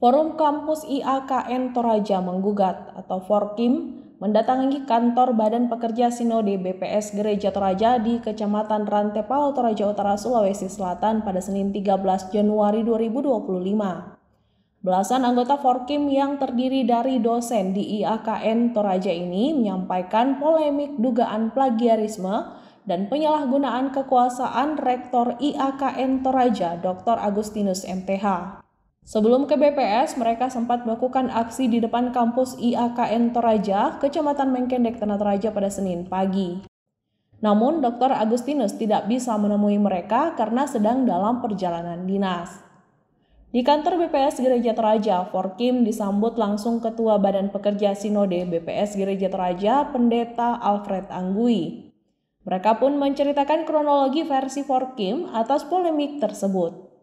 Forum Kampus IAKN Toraja menggugat atau Forkim mendatangi kantor Badan Pekerja Sinode BPS Gereja Toraja di Kecamatan Rantepao, Toraja Utara, Sulawesi Selatan pada Senin 13 Januari 2025. Belasan anggota Forkim yang terdiri dari dosen di IAKN Toraja ini menyampaikan polemik dugaan plagiarisme dan penyalahgunaan kekuasaan Rektor IAKN Toraja Dr. Agustinus MTH. Sebelum ke BPS, mereka sempat melakukan aksi di depan kampus IAKN Toraja, Kecamatan Mengkendek, Tanah Toraja pada Senin pagi. Namun, Dr. Agustinus tidak bisa menemui mereka karena sedang dalam perjalanan dinas. Di kantor BPS Gereja Toraja, Forkim disambut langsung Ketua Badan Pekerja Sinode BPS Gereja Toraja, Pendeta Alfred Anggui. Mereka pun menceritakan kronologi versi Forkim atas polemik tersebut.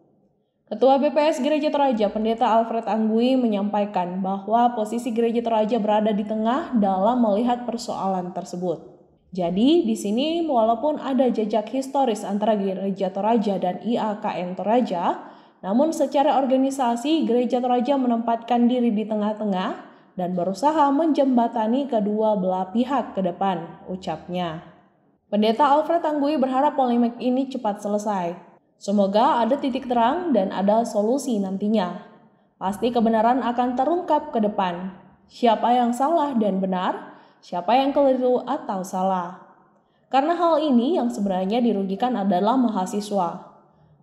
Ketua BPS Gereja Toraja, Pendeta Alfred Anggui menyampaikan bahwa posisi Gereja Toraja berada di tengah dalam melihat persoalan tersebut. Jadi, di sini walaupun ada jejak historis antara Gereja Toraja dan IAKN Toraja, namun secara organisasi Gereja Toraja menempatkan diri di tengah-tengah dan berusaha menjembatani kedua belah pihak ke depan, ucapnya. Pendeta Alfred Anggui berharap polemik ini cepat selesai. Semoga ada titik terang dan ada solusi nantinya. Pasti kebenaran akan terungkap ke depan. Siapa yang salah dan benar, siapa yang keliru atau salah. Karena hal ini yang sebenarnya dirugikan adalah mahasiswa.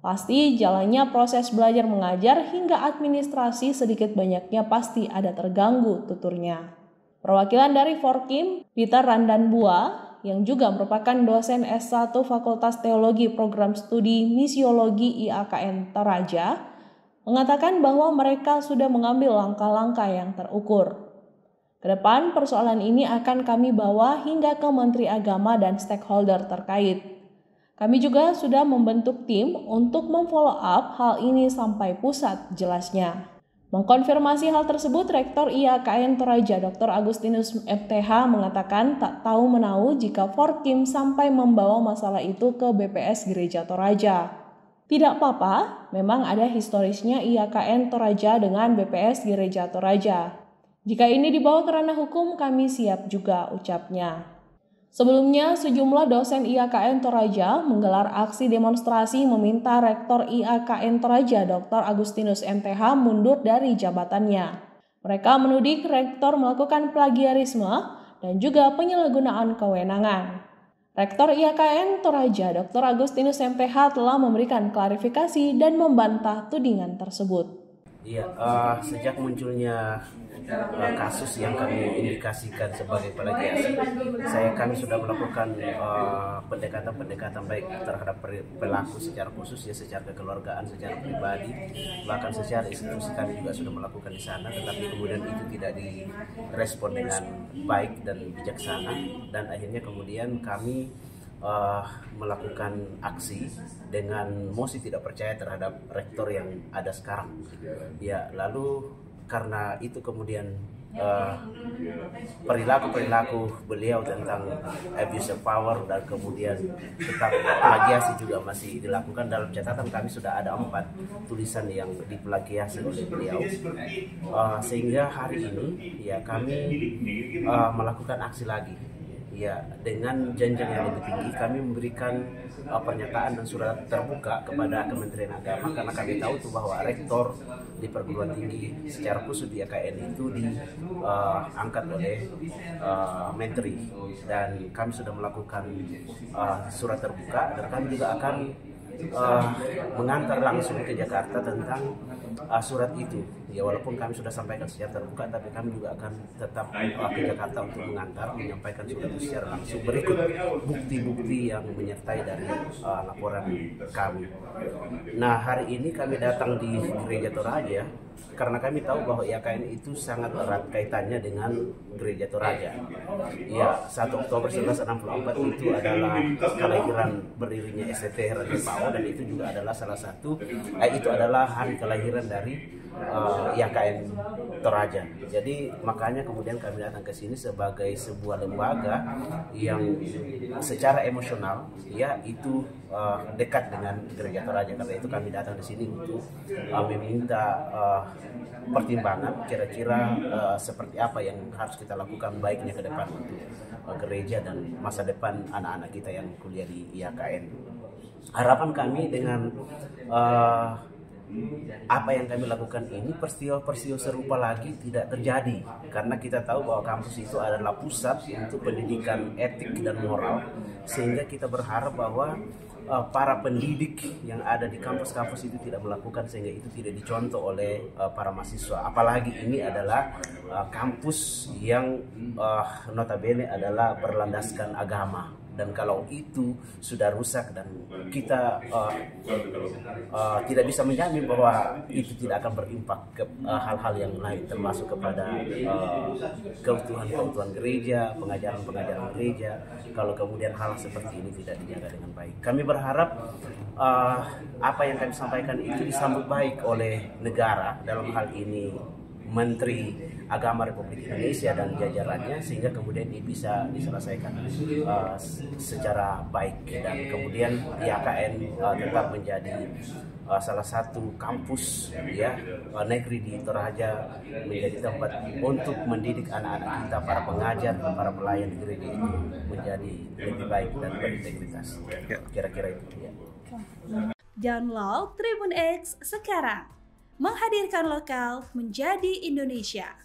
Pasti jalannya proses belajar mengajar hingga administrasi sedikit banyaknya pasti ada terganggu, tuturnya. Perwakilan dari Forkim, Peter Randanbua, yang juga merupakan dosen S1 Fakultas Teologi Program Studi Misiologi IAKN Toraja, mengatakan bahwa mereka sudah mengambil langkah-langkah yang terukur. Kedepan persoalan ini akan kami bawa hingga ke Menteri Agama dan stakeholder terkait. Kami juga sudah membentuk tim untuk memfollow up hal ini sampai pusat, jelasnya. Mengkonfirmasi hal tersebut, Rektor IAKN Toraja Dr. Agustinus MTH mengatakan tak tahu menahu jika Forkim sampai membawa masalah itu ke BPS Gereja Toraja. Tidak apa-apa, memang ada historisnya IAKN Toraja dengan BPS Gereja Toraja. Jika ini dibawa ke ranah hukum, kami siap juga, ucapnya. Sebelumnya, sejumlah dosen IAKN Toraja menggelar aksi demonstrasi meminta Rektor IAKN Toraja Dr. Agustinus MTH mundur dari jabatannya. Mereka menuding Rektor melakukan plagiarisme dan juga penyalahgunaan kewenangan. Rektor IAKN Toraja Dr. Agustinus MTH telah memberikan klarifikasi dan membantah tudingan tersebut. Iya, sejak munculnya kasus yang kami indikasikan sebagai plagiasi, kami sudah melakukan pendekatan baik terhadap pelaku secara khusus, ya secara kekeluargaan, secara pribadi, bahkan secara institusi kami juga sudah melakukan di sana, tetapi kemudian itu tidak direspon dengan baik dan bijaksana, dan akhirnya kemudian kami melakukan aksi dengan mosi tidak percaya terhadap rektor yang ada sekarang. Ya, lalu karena itu kemudian perilaku beliau tentang abuse of power dan kemudian tetap plagiasi juga masih dilakukan. Dalam catatan kami sudah ada 4 tulisan yang diplagiasi oleh beliau, sehingga hari ini ya kami melakukan aksi lagi. Ya, dengan jenjang yang lebih tinggi kami memberikan pernyataan dan surat terbuka kepada Kementerian Agama, karena kami tahu tuh bahwa rektor di perguruan tinggi secara khusus di IAKN itu diangkat oleh menteri, dan kami sudah melakukan surat terbuka, dan kami juga akan mengantar langsung ke Jakarta tentang surat itu. Ya, walaupun kami sudah sampaikan secara terbuka, tapi kami juga akan tetap ke Jakarta untuk menyampaikan surat itu secara langsung berikut bukti-bukti yang menyertai dari laporan kami. Nah, hari ini kami datang di Gereja Toraja karena kami tahu bahwa IAKN itu sangat erat kaitannya dengan Gereja Toraja. Ya, 1 Oktober 1964 itu adalah kelahiran berdirinya STT Rantepao, dan itu juga adalah salah satu itu adalah hari kelahiran dari IAKN Toraja. Jadi makanya kemudian kami datang ke sini sebagai sebuah lembaga yang secara emosional ya itu dekat dengan Gereja Toraja. Karena itu kami datang di sini untuk meminta pertimbangan kira-kira seperti apa yang harus kita lakukan baiknya ke depan untuk gereja dan masa depan anak-anak kita yang kuliah di IAKN. Harapan kami dengan apa yang kami lakukan ini, peristiwa-peristiwa serupa lagi tidak terjadi, karena kita tahu bahwa kampus itu adalah pusat untuk pendidikan etik dan moral, sehingga kita berharap bahwa para pendidik yang ada di kampus-kampus itu tidak melakukan, sehingga itu tidak dicontoh oleh para mahasiswa. Apalagi ini adalah kampus yang notabene adalah berlandaskan agama. Dan kalau itu sudah rusak dan kita tidak bisa menjamin bahwa itu tidak akan berimpak ke hal-hal yang lain, termasuk kepada keutuhan gereja, pengajaran gereja, kalau kemudian hal seperti ini tidak dijaga dengan baik. Kami berharap apa yang kami sampaikan itu disambut baik oleh negara, dalam hal ini Menteri Agama Republik Indonesia dan jajarannya, sehingga kemudian ini bisa diselesaikan secara baik, dan kemudian IAKN tetap menjadi salah satu kampus ya negeri di Toraja, menjadi tempat untuk mendidik anak-anak kita, para pengajar, para pelayan di gereja itu menjadi lebih baik dan berintegritas. Kira-kira itu ya. Download Tribun X sekarang. Menghadirkan lokal menjadi Indonesia.